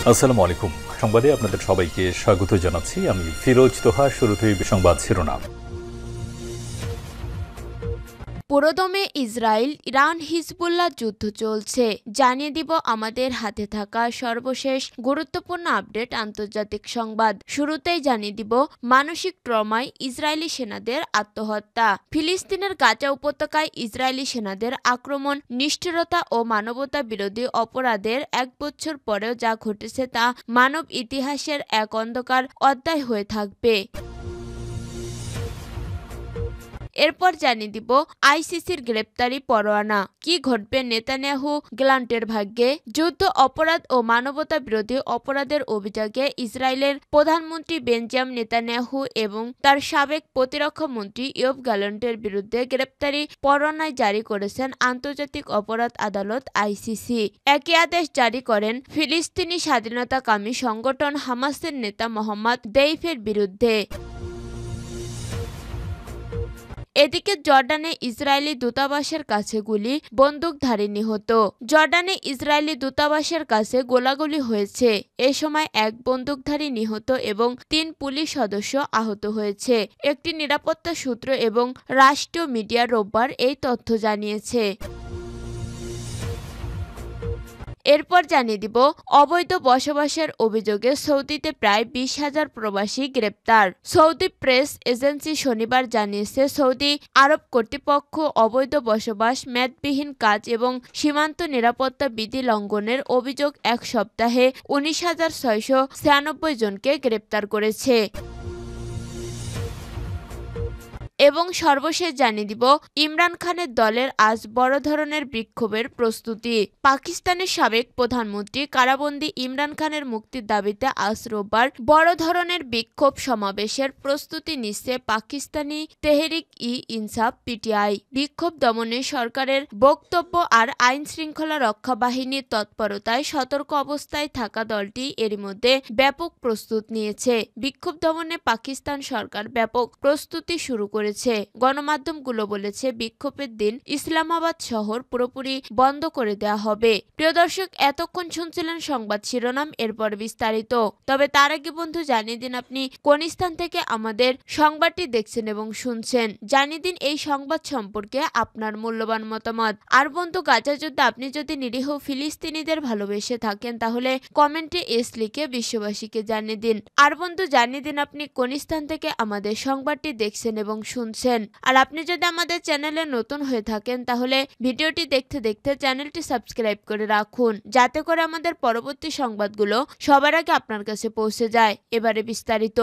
আসসালামু আলাইকুম। সংবাদে আপনাদের সবাইকে স্বাগত জানাচ্ছি। আমি ফিরোজ তোহা। শুরুতেই সংবাদ শিরোনাম। পুরোদমে ইসরায়েল ইরান হিজবুল্লাহ যুদ্ধ চলছে, জানিয়ে দিব আমাদের হাতে থাকা সর্বশেষ গুরুত্বপূর্ণ আপডেট। আন্তর্জাতিক সংবাদ শুরুতেই জানিয়ে দিব মানসিক ট্রমায় ইসরায়েলি সেনাদের আত্মহত্যা। ফিলিস্তিনের গাজা উপত্যকায় ইসরায়েলি সেনাদের আক্রমণ, নিষ্ঠুরতা ও মানবতা বিরোধী অপরাধের 1 বছর পরেও যা ঘটেছে তা মানব ইতিহাসের এক অন্ধকার অধ্যায় হয়ে থাকবে। এরপর জানিয়ে দিব আইসিসির গ্রেপ্তারি পরোয়ানা, কি ঘটবে নেতানিয়াহু গ্লান্টের ভাগ্যে। যুদ্ধ অপরাধ ও মানবতা বিরোধী অপরাধের অভিযোগে ইসরায়েলের প্রধানমন্ত্রী বেঞ্জামিন নেতানিয়াহু এবং তার সাবেক প্রতিরক্ষা মন্ত্রী ইয়োব গ্যালান্টের বিরুদ্ধে গ্রেপ্তারি পরোয়ানা জারি করেছেন আন্তর্জাতিক অপরাধ আদালত আইসিসি। একই আদেশ জারি করেন ফিলিস্তিনি স্বাধীনতাকামী সংগঠন হামাসের নেতা মোহাম্মদ দেইফের বিরুদ্ধে। এদিকে জর্ডানে ইসরায়েলি দূতাবাসের কাছে গুলি, বন্দুকধারী নিহত। জর্ডানে ইসরায়েলি দূতাবাসের কাছে গোলাগুলি হয়েছে। এ সময় এক বন্দুকধারী নিহত এবং 3 পুলিশ সদস্য আহত হয়েছে। একটি নিরাপত্তা সূত্র এবং রাষ্ট্রীয় মিডিয়া রোববার এই তথ্য জানিয়েছে। এরপর জানিয়ে দিব অবৈধ বসবাসের অভিযোগে সৌদিতে প্রায় 20,000 প্রবাসী গ্রেপ্তার। সৌদি প্রেস এজেন্সি শনিবার জানিয়েছে, সৌদি আরব কর্তৃপক্ষ অবৈধ বসবাস, মেয়াদবিহীন কাজ এবং সীমান্ত নিরাপত্তা বিধি লঙ্ঘনের অভিযোগ এক সপ্তাহে 19,696 জনকে গ্রেপ্তার করেছে। এবং সর্বশেষ জানিয়ে দিব ইমরান খানের দলের আজ বড় ধরনের বিক্ষোভের প্রস্তুতি। পাকিস্তানের সাবেক প্রধানমন্ত্রী কারাবন্দী ইমরান খানের মুক্তির দাবিতে আজ রোববার বড় ধরনের বিক্ষোভ সমাবেশের প্রস্তুতি নিচ্ছে পাকিস্তানি তেহরিক-ই-ইনসাফ পিটিআই। বিক্ষোভ দমনে সরকারের বক্তব্য আর আইন শৃঙ্খলা রক্ষা বাহিনীর তৎপরতায় সতর্ক অবস্থায় থাকা দলটি এরই মধ্যে ব্যাপক প্রস্তুত নিয়েছে। বিক্ষোভ দমনে পাকিস্তান সরকার ব্যাপক প্রস্তুতি শুরু করেছে। গণমাধ্যমগুলো বলেছে, বিক্ষোভের দিন ইসলামাবাদ শহর পুরোপুরি বন্ধ করে দেওয়া হবে। প্রিয় দর্শক, এতক্ষণ শুনছিলেন সংবাদ শিরোনাম, এরপর বিস্তারিত। তবে তার আগে বন্ধু জানিয়ে দিন আপনি কোন স্থান থেকে আমাদের সংবাদটি দেখছেন এবং শুনছেন। জানিয়ে দিন এই সংবাদ সম্পর্কে আপনার মূল্যবান মতামত। আর বন্ধু, গাজা যুদ্ধে আপনি যদি নিরীহ ফিলিস্তিনিদের ভালোবেসে থাকেন তাহলে কমেন্টে এস লিখে বিশ্ববাসীকে জানিয়ে দিন। আর বন্ধু জানিয়ে দিন আপনি কোন স্থান থেকে আমাদের সংবাদটি দেখছেন এবং শুনছেন। আর আপনি যদি আমাদের চ্যানেলে নতুন হয়ে থাকেন তাহলে ভিডিওটি দেখতে দেখতে চ্যানেলটি সাবস্ক্রাইব করে রাখুন, যাতে করে আমাদের পরবর্তী সংবাদগুলো সবার আগে আপনার কাছে পৌঁছে যায়। এবারে বিস্তারিত।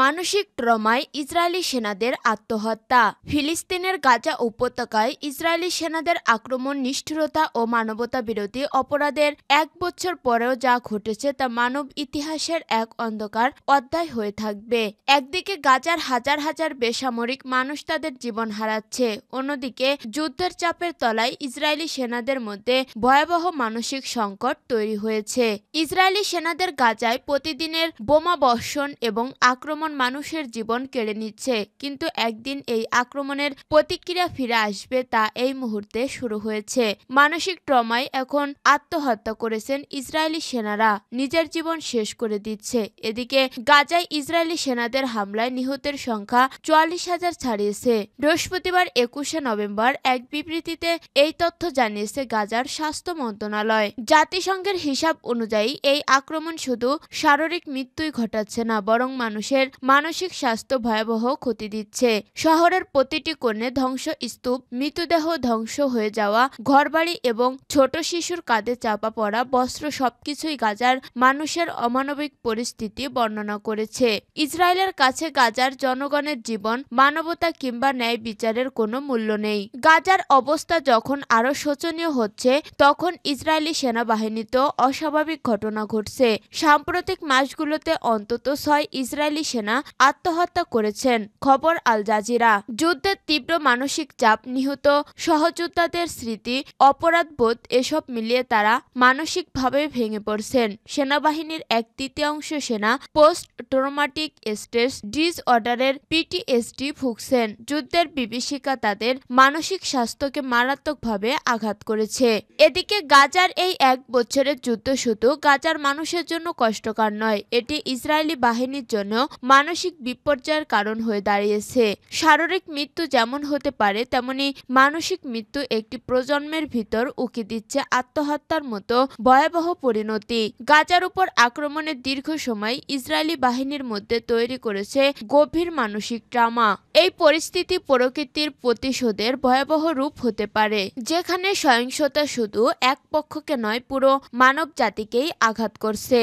মানসিক ট্রমায় ইসরায়েলি সেনাদের আত্মহত্যা। ফিলিস্তিনের গাজা উপত্যকায় ইসরায়েলি সেনাদের আক্রমণ, নিষ্ঠুরতা ও মানবতা বিরোধী অপরাধের 1 বছর পরেও যা ঘটেছে তা মানব ইতিহাসের এক অন্ধকার অধ্যায় হয়ে থাকবে। একদিকে গাজার হাজার হাজার বেসামরিক মানুষ তাদের জীবন হারাচ্ছে, অন্যদিকে যুদ্ধের চাপের তলায় ইসরায়েলি সেনাদের মধ্যে ভয়াবহ মানসিক সংকট তৈরি হয়েছে। ইসরায়েলি সেনাদের গাজায় প্রতিদিনের বোমা বর্ষণ এবং আক্রমণ মানুষের জীবন কেড়ে নিচ্ছে, কিন্তু একদিন এই আক্রমণের প্রতিক্রিয়া ফিরে আসবে তা এই মুহূর্তে শুরু হয়েছে। মানসিক ট্রমায় এখন আত্মহত্যা করেছেন ইসরায়েলি সেনারা, নিজের জীবন শেষ করে দিচ্ছে। এদিকে গাজায় ইসরায়েলি সেনাদের হামলায় নিহতের সংখ্যা 44,000 ছাড়িয়েছে। বৃহস্পতিবার 21শে নভেম্বর এক বিবৃতিতে এই তথ্য জানিয়েছে গাজার স্বাস্থ্য মন্ত্রণালয়। জাতিসংঘের হিসাব অনুযায়ী এই আক্রমণ শুধু শারীরিক মৃত্যুই ঘটাচ্ছে না, বরং মানুষের মানসিক স্বাস্থ্য ভয়াবহ ক্ষতি দিচ্ছে। শহরের প্রতিটি কোণে ধ্বংসস্তূপ, মৃতদেহ, ধ্বংস হয়ে যাওয়া ঘরবাড়ি এবং ছোট শিশুর কাঁধে চাপা পড়া বস্ত্র সবকিছুই গাজার মানুষের অমানবিক পরিস্থিতি বর্ণনা করেছে। ইসরায়েলের কাছে গাজার জনগণের জীবন, মানবতা কিংবা ন্যায় বিচারের কোনো মূল্য নেই। গাজার অবস্থা যখন আরো শোচনীয় হচ্ছে, তখন ইসরায়েলি সেনাবাহিনীতেও অস্বাভাবিক ঘটনা ঘটছে। সাম্প্রতিক মাসগুলোতে অন্তত 6 ইসরায়েলি সেনা সেনা আত্মহত্যা করেছেন। খবর আল জাজিরা। যুদ্ধের তীব্র মানসিক চাপ, নিহত সহযোদ্ধাদের স্মৃতি, অপরাধবোধ এসব মিলিয়ে তারা মানসিকভাবে ভেঙে পড়ছেন। সেনাবাহিনীর 1/3 সেনা পোস্ট ট্রমাটিক স্ট্রেস ডিসঅর্ডারের PTSD ভুগছেন। যুদ্ধের বিভীষিকা তাদের মানসিক স্বাস্থ্যকে মারাত্মকভাবে আঘাত করেছে। এদিকে গাজার এই 1 বছরের যুদ্ধ শুধু গাজার মানুষের জন্য কষ্টকর নয়, এটি ইসরায়েলি বাহিনীর জন্য মানসিক বিপর্যয়ের কারণ হয়ে দাঁড়িয়েছে। শারীরিক মৃত্যু যেমন হতে পারে, তেমনি মানসিক মৃত্যু একটি প্রজন্মের ভিতর উকি দিচ্ছে আত্মহত্যার মতো ভয়াবহ পরিণতি। গাজার উপর আক্রমণের দীর্ঘ সময় ইসরায়েলি বাহিনীর মধ্যে তৈরি করেছে গভীর মানসিক ট্রমা। এই পরিস্থিতি প্রকৃতির প্রতিশোধের ভয়াবহ রূপ হতে পারে, যেখানে সহিংসতা শুধু এক পক্ষকে নয়, পুরো মানব জাতিকেই আঘাত করছে।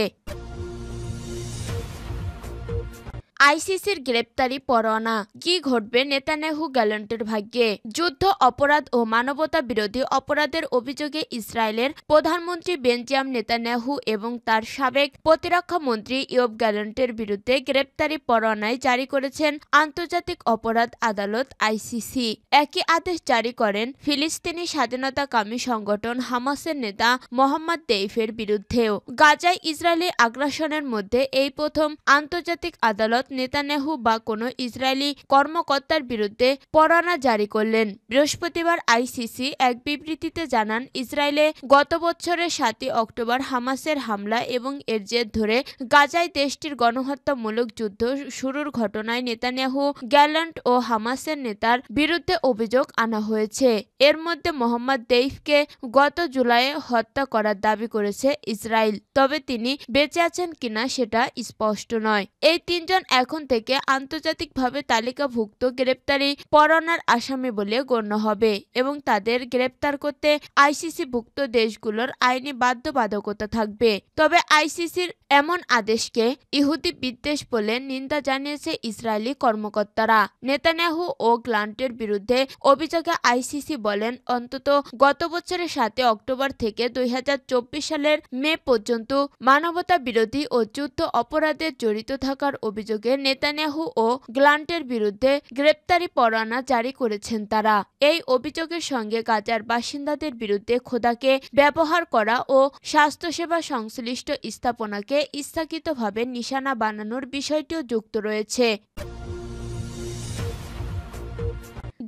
আইসিসির গ্রেপ্তারি পরোয়ানা, কি ঘটবে নেতানিয়াহু গ্যালান্টের ভাগ্যে? যুদ্ধ অপরাধ ও মানবতা বিরোধী অপরাধের অভিযোগে ইসরায়েলের প্রধানমন্ত্রী বেঞ্জামিন নেতানিয়াহু এবং তার সাবেক প্রতিরক্ষা মন্ত্রী ইয়োব গ্যালান্টের বিরুদ্ধে গ্রেপ্তারি পরোয়ানায় জারি করেছেন আন্তর্জাতিক অপরাধ আদালত ICC। একই আদেশ জারি করেন ফিলিস্তিনি স্বাধীনতাকামী সংগঠন হামাসের নেতা মোহাম্মদ দেইফের বিরুদ্ধেও। গাজায় ইসরায়েলি আগ্রাসনের মধ্যে এই প্রথম আন্তর্জাতিক আদালত নেতানিয়াহু বা কোনো ইসরায়েলি কর্মকর্তার বিরুদ্ধে পরোয়ানা জারি করলেন। বৃহস্পতিবার ICC এক বিবৃতিতে জানান, ইসরায়েলে গত বছরের 7 অক্টোবর হামাসের হামলা এবং এর জের ধরে গাজায় দেশটির গণহত্যামূলক যুদ্ধ শুরুর ঘটনায় নেতানিয়াহু, গ্যালান্ট ও হামাসের নেতার বিরুদ্ধে অভিযোগ আনা হয়েছে। এর মধ্যে মোহাম্মদ দেইফকে গত জুলাইয়ে হত্যা করার দাবি করেছে ইসরায়েল, তবে তিনি বেঁচে আছেন কিনা সেটা স্পষ্ট নয়। এই 3 জন এখন থেকে আন্তর্জাতিকভাবে তালিকাভুক্ত গ্রেপ্তারি পরোয়ানার আসামি বলে গণ্য হবে এবং তাদের গ্রেপ্তার করতে ICC-ভুক্ত দেশগুলোর আইনি বাধ্যবাধকতা থাকবে। তবে ICC-র এমন আদেশকে ইহুদি বিদ্বেষ বলে নিন্দা জানিয়েছে ইসরায়েলি কর্মকর্তারা। নেতানিয়াহু ও গ্যালান্টের বিরুদ্ধে অভিযোগে ICC বলেন, অন্তত গত বছরের 7 অক্টোবর থেকে 2024 সালের মে পর্যন্ত মানবতা বিরোধী ও যুদ্ধ অপরাধে জড়িত থাকার অভিযোগে নেতানিয়াহু ও গ্যালান্টের বিরুদ্ধে গ্রেপ্তারি পরোয়ানা জারি করেছেন তারা। এই অভিযোগের সঙ্গে গাজার বাসিন্দাদের বিরুদ্ধে খোদাকে ব্যবহার করা ও স্বাস্থ্যসেবা সংশ্লিষ্ট স্থাপনাকে ইচ্ছাকৃতভাবে নিশানা বানানোর বিষয়টিও যুক্ত রয়েছে।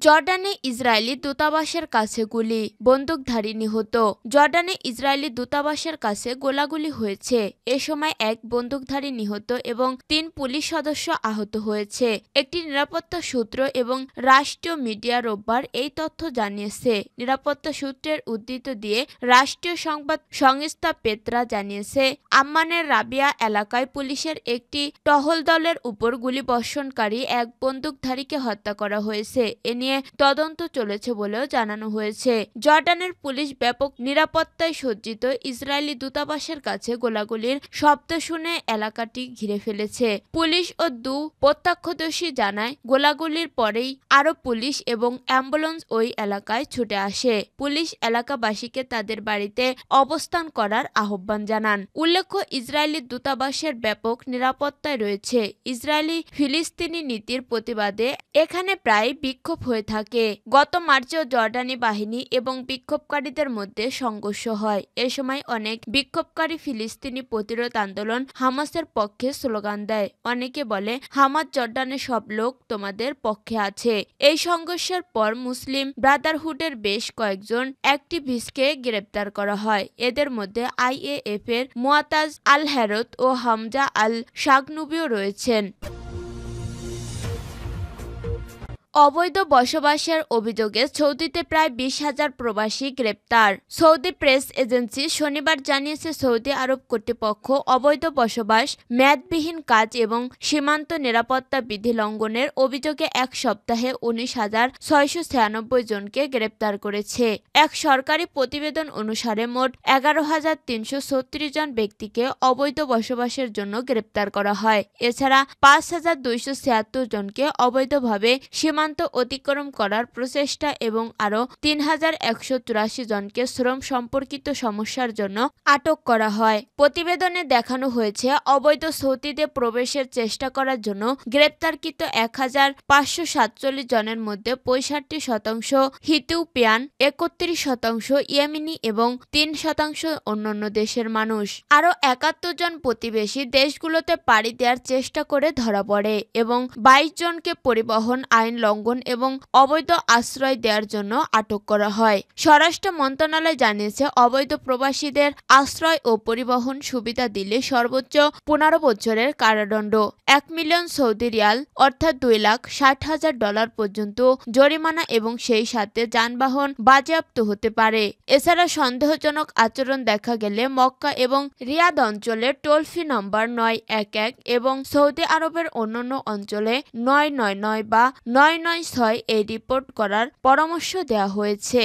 জর্ডানে ইসরায়েলি দূতাবাসের কাছে গুলি, বন্দুকধারী নিহত। জর্ডানে ইসরায়েলি দূতাবাসের কাছে গোলাগুলি হয়েছে। এ সময় এক বন্দুকধারী নিহত এবং 3 পুলিশ সদস্য আহত হয়েছে। একটি নিরাপত্তা সূত্র এবং রাষ্ট্রীয় মিডিয়া রোববার এই তথ্য জানিয়েছে। নিরাপত্তা সূত্রের উদ্ধৃতি দিয়ে রাষ্ট্রীয় সংবাদ সংস্থা পেত্রা জানিয়েছে, আম্মানের রাবিয়া এলাকায় পুলিশের একটি টহল দলের উপর গুলিবর্ষণকারী এক বন্দুকধারীকে হত্যা করা হয়েছে। এ নিয়ে তদন্ত চলেছে বলেও জানানো হয়েছে। জর্ডানের পুলিশ ব্যাপক নিরাপত্তায় সজ্জিত ইসরায়েলি দূতাবাসের কাছে গোলাগুলির শব্দ শুনে এলাকাটি ঘিরে ফেলেছে। পুলিশ ও 2 প্রত্যক্ষদর্শী জানায়, গোলাগুলির পরেই আরও পুলিশ এবং অ্যাম্বুলেন্স ওই এলাকায় ছুটে আসে। পুলিশ এলাকাবাসীকে তাদের বাড়িতে অবস্থান করার আহ্বান জানান। উল্লেখ্য, ইসরায়েলি দূতাবাসের ব্যাপক নিরাপত্তায় রয়েছে। ইসরায়েলি ফিলিস্তিনি নীতির প্রতিবাদে এখানে প্রায় বিক্ষোভ হয়ে থাকে। গত মার্চেও জর্ডানি বাহিনী এবং বিক্ষোভকারীদের মধ্যে সংঘর্ষ হয়। এ সময় অনেক বিক্ষোভকারী ফিলিস্তিনি প্রতিরোধ আন্দোলন হামাসের পক্ষে স্লোগান দেয়। অনেকে বলে, হামাস জর্ডানের সব লোক তোমাদের পক্ষে আছে। এই সংঘর্ষের পর মুসলিম ব্রাদারহুডের বেশ কয়েকজন অ্যাক্টিভিস্টকে গ্রেপ্তার করা হয়। এদের মধ্যে IAF এর মুয়াতাজ আল হেরত ও হামজা আল শাগনুবিও রয়েছেন। অবৈধ বসবাসের অভিযোগে সৌদিতে প্রায় 20,000 প্রবাসী গ্রেপ্তার। সৌদি প্রেস এজেন্সি শনিবার জানিয়েছে, সৌদি আরব কর্তৃপক্ষ অবৈধ বসবাস, মেয়াদবিহীন কাজ এবং সীমান্ত নিরাপত্তা বিধি লঙ্ঘনের অভিযোগে এক সপ্তাহে 19,696 জনকে গ্রেপ্তার করেছে। এক সরকারি প্রতিবেদন অনুসারে মোট 11,336 জন ব্যক্তিকে অবৈধ বসবাসের জন্য গ্রেপ্তার করা হয়। এছাড়া 5,276 জনকে অবৈধভাবে সীমান্ত সীমান্ত অতিক্রম করার প্রচেষ্টা এবং আরও ৩,১৮৪ জনকে শ্রম সম্পর্কিত সমস্যার জন্য আটক করা হয়। প্রতিবেদনে দেখানো হয়েছে, অবৈধ সৌদিতে প্রবেশের চেষ্টা করার জন্য গ্রেপ্তারকৃত ১,৫৪৭ জনের মধ্যে ৬৫% ইথিওপিয়ান, ৩১% ইয়েমেনি এবং ৩% অন্যান্য দেশের মানুষ। আরও ৭১ জন প্রতিবেশী দেশগুলোতে পাড়ি দেওয়ার চেষ্টা করে ধরা পড়ে এবং ২২ জনকে পরিবহন আইন লঙ্ঘন এবং অবৈধ আশ্রয় দেওয়ার জন্য আটক করা হয়। স্বরাষ্ট্র মন্ত্রণালয় জানিয়েছে, অবৈধ প্রবাসীদের আশ্রয় ও পরিবহন সুবিধা দিলে সর্বোচ্চ ১৫ বছরের কারাদণ্ড, ১ মিলিয়ন সৌদি রিয়াল অর্থাৎ $2,60,০০০ পর্যন্ত জরিমানা এবং সেই সাথে যানবাহন বাজেয়াপ্ত হতে পারে। এছাড়া সন্দেহজনক আচরণ দেখা গেলে মক্কা এবং রিয়াদ অঞ্চলে টোল ফ্রি নম্বর ৯১১ এবং সৌদি আরবের অন্যান্য অঞ্চলে ৯৯৯ বা ৯৯৬ রিপোর্ট করার পরামর্শ দেওয়া হয়েছে।